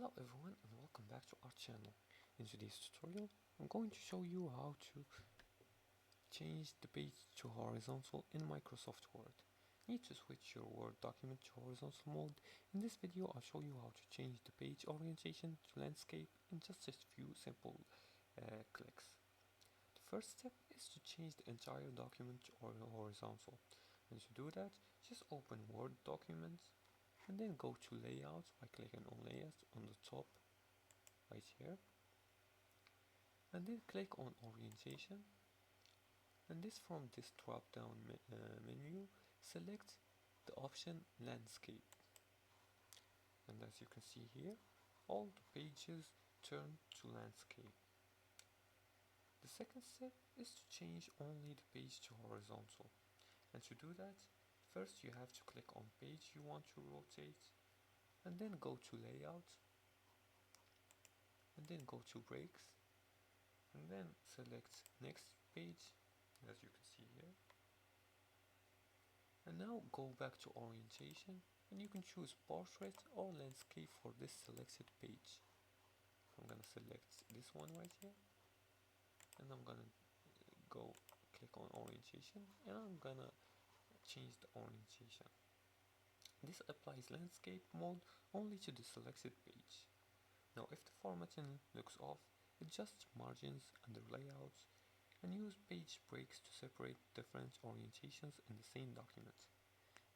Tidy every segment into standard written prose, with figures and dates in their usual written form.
Hello everyone and welcome back to our channel. In today's tutorial, I'm going to show you how to change the page to horizontal in Microsoft Word. Need to switch your Word document to horizontal mode. In this video, I'll show you how to change the page orientation to landscape in just a few simple clicks. The first step is to change the entire document to horizontal. And to do that, just open Word documents and then go to layouts by clicking on layouts on the top right here, and then click on orientation, and this from this drop down menu select the option landscape, and as you can see here all the pages turn to landscape. The second step is to change only the page to horizontal, and to do that first you have to click on page you want to rotate, and then go to layout, and then go to breaks, and then select next page as you can see here, and now go back to orientation and you can choose portrait or landscape for this selected page. I'm gonna select this one right here, and I'm gonna go click on orientation, and I'm gonna change the orientation. This applies landscape mode only to the selected page. Now if the formatting looks off, adjust margins under layouts and use page breaks to separate different orientations in the same document.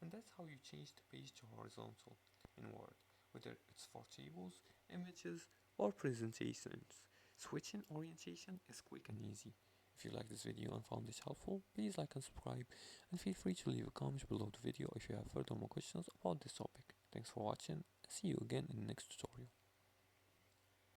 And that's how you change the page to horizontal in Word, whether it's for tables, images, or presentations. Switching orientation is quick and easy. If you like this video and found this helpful, please like and subscribe, and feel free to leave a comment below the video if you have further more questions about this topic. Thanks for watching, and see you again in the next tutorial.